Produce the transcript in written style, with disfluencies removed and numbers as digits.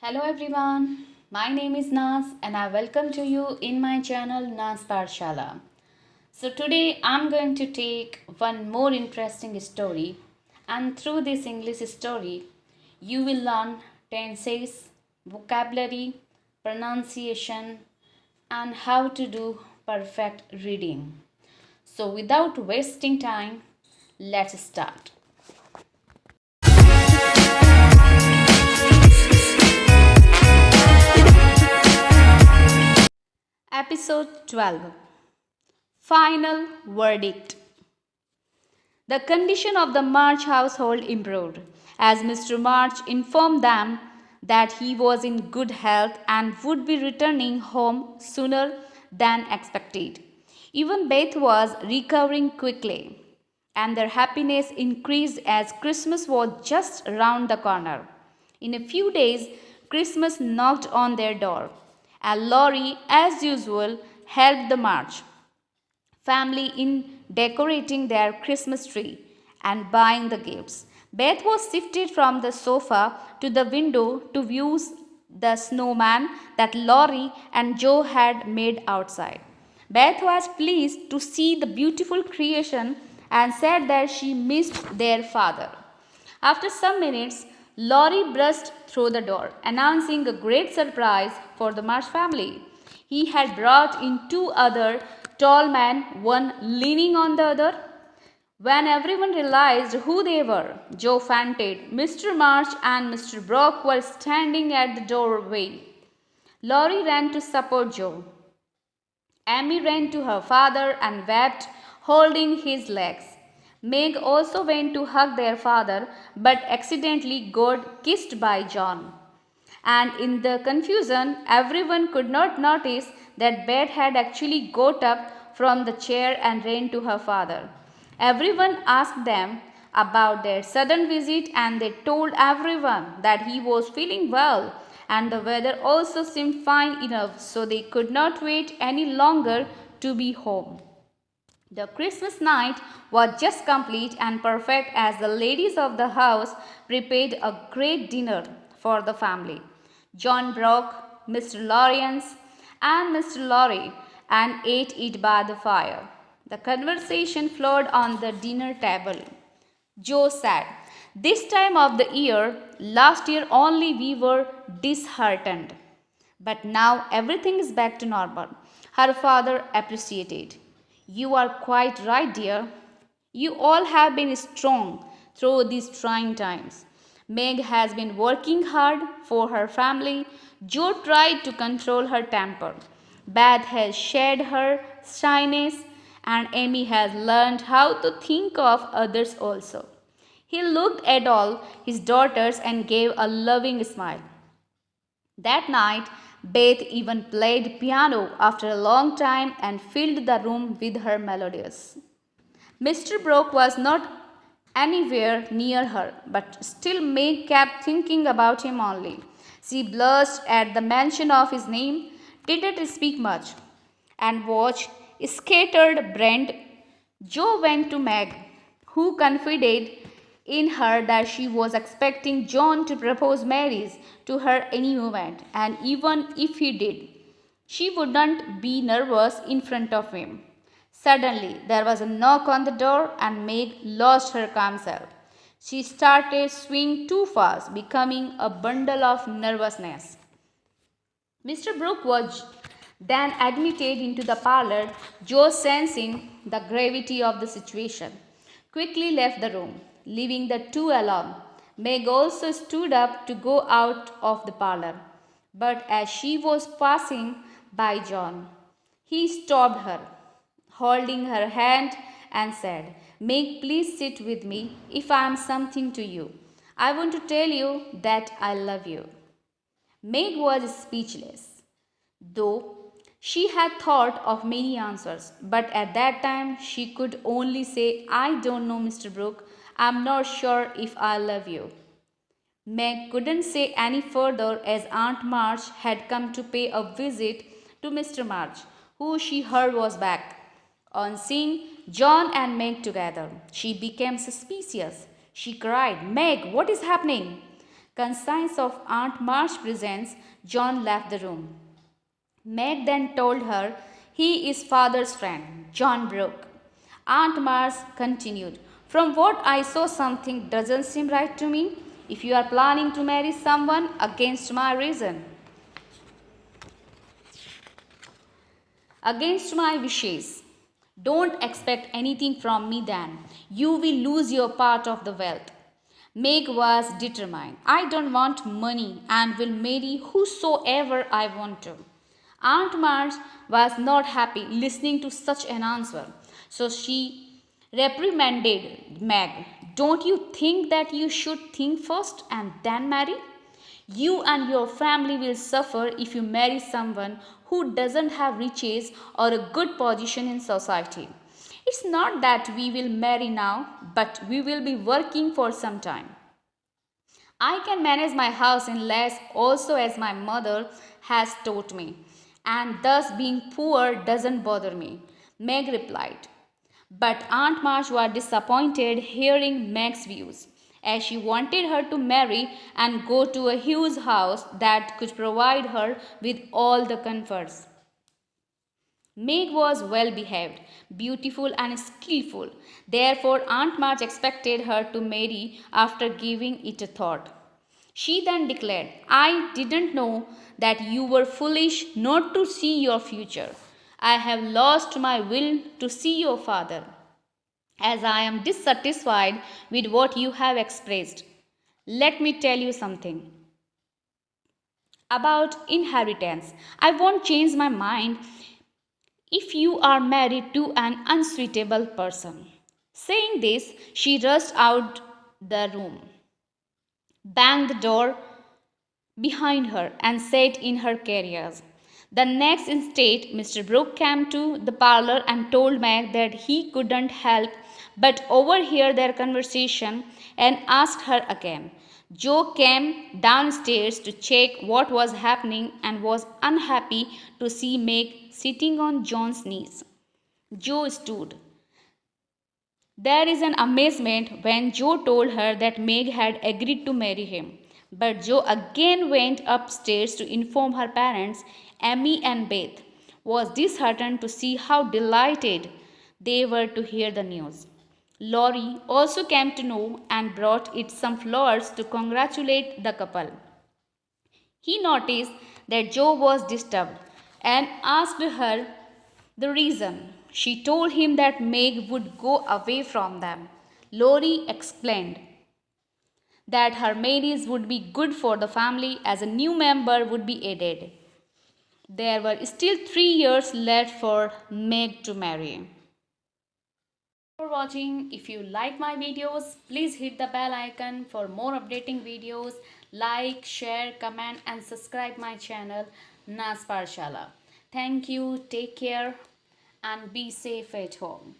Hello everyone, my name is Naz and I welcome to you in my channel Naz Parshala. So today I'm going to take one more interesting story, and through this English story you will learn tenses, vocabulary, pronunciation and how to do perfect reading. So without wasting time, let's start. Episode 12, Final Verdict. The condition of the March household improved as Mr. March informed them that he was in good health and would be returning home sooner than expected. Even Beth was recovering quickly, and their happiness increased as Christmas was just around the corner. In a few days, Christmas knocked on their door, and Laurie, as usual, helped the March family in decorating their Christmas tree and buying the gifts. Beth was shifted from the sofa to the window to view the snowman that Laurie and Joe had made outside. Beth was pleased to see the beautiful creation and said that she missed their father. After some minutes, Laurie burst through the door, announcing a great surprise for the Marsh family. He had brought in two other tall men, one leaning on the other. When everyone realized who they were, Joe fainted. Mr. March and Mr. Brock were standing at the doorway. Laurie ran to support Joe. Amy ran to her father and wept, holding his legs. Meg also went to hug their father, but accidentally got kissed by John. And in the confusion, everyone could not notice that Beth had actually got up from the chair and ran to her father. Everyone asked them about their sudden visit, and they told everyone that he was feeling well, and the weather also seemed fine enough, so they could not wait any longer to be home. The Christmas night was just complete and perfect as the ladies of the house prepared a great dinner for the family. John Brock, Mr. Lawrence, and Mr. Lorry and ate it by the fire. The conversation flowed on the dinner table. Joe said, "This time of the year, last year only we were disheartened. But now everything is back to normal." Her father appreciated. "You are quite right, dear. You all have been strong through these trying times. Meg has been working hard for her family. Joe tried to control her temper. Beth has shared her shyness, and Amy has learned how to think of others also." He looked at all his daughters and gave a loving smile. That night, Beth even played piano after a long time and filled the room with her melodies. Mr. Brooke was not anywhere near her, but still Meg kept thinking about him only. She blushed at the mention of his name, didn't speak much, and watched scattered Brent. Joe went to Meg, who confided in her that she was expecting John to propose marriage to her any moment, and even if he did, she wouldn't be nervous in front of him. Suddenly, there was a knock on the door, and Meg lost her calm self. She started swinging too fast, becoming a bundle of nervousness. Mr. Brooke was then admitted into the parlor. Joe, sensing the gravity of the situation, quickly left the room, leaving the two alone. Meg also stood up to go out of the parlor, but as she was passing by John, he stopped her, holding her hand, and said, "Meg, please sit with me if I am something to you. I want to tell you that I love you." Meg was speechless, though she had thought of many answers, but at that time she could only say, "I don't know, Mr. Brooke. I'm not sure if I love you." Meg couldn't say any further as Aunt March had come to pay a visit to Mr. March, who she heard was back. On seeing John and Meg together, she became suspicious. She cried, "Meg, what is happening?" Conscious of Aunt March's presence, John left the room. Meg then told her he is father's friend, John Brooke. Aunt March continued, "From what I saw, something doesn't seem right to me. If you are planning to marry someone against my wishes, don't expect anything from me then. You will lose your part of the wealth." Meg was determined. "I don't want money and will marry whosoever I want to." Aunt March was not happy listening to such an answer, so she reprimanded Meg. "Don't you think that you should think first and then marry? You and your family will suffer if you marry someone who doesn't have riches or a good position in society. It's not that we will marry now, but we will be working for some time. I can manage my house in less also, as my mother has taught me, and thus being poor doesn't bother me," Meg replied. But Aunt March was disappointed hearing Meg's views, as she wanted her to marry and go to a huge house that could provide her with all the comforts. Meg was well behaved, beautiful, and skillful. Therefore, Aunt March expected her to marry after giving it a thought. She then declared, "I didn't know that you were foolish not to see your future. I have lost my will to see your father, as I am dissatisfied with what you have expressed. Let me tell you something about inheritance. I won't change my mind if you are married to an unsuitable person." Saying this, she rushed out the room, banged the door behind her, and sat in her carriage. The next instant, Mr. Brooke came to the parlor and told Meg that he couldn't help but overhear their conversation and asked her again. Joe came downstairs to check what was happening and was unhappy to see Meg sitting on John's knees. Joe stood there is an amazement when Joe told her that Meg had agreed to marry him. But Joe again went upstairs to inform her parents. Amy and Beth was disheartened to see how delighted they were to hear the news. Laurie also came to know and brought it some flowers to congratulate the couple. He noticed that Joe was disturbed and asked her the reason. She told him that Meg would go away from them. Laurie explained that her marriage would be good for the family as a new member would be added. There were still 3 years left for Meg to marry. For watching. If you like my videos, please hit the bell icon for more updating videos. Like, share, comment and subscribe my channel Nas Parshala. Thank you, take care and be safe at home.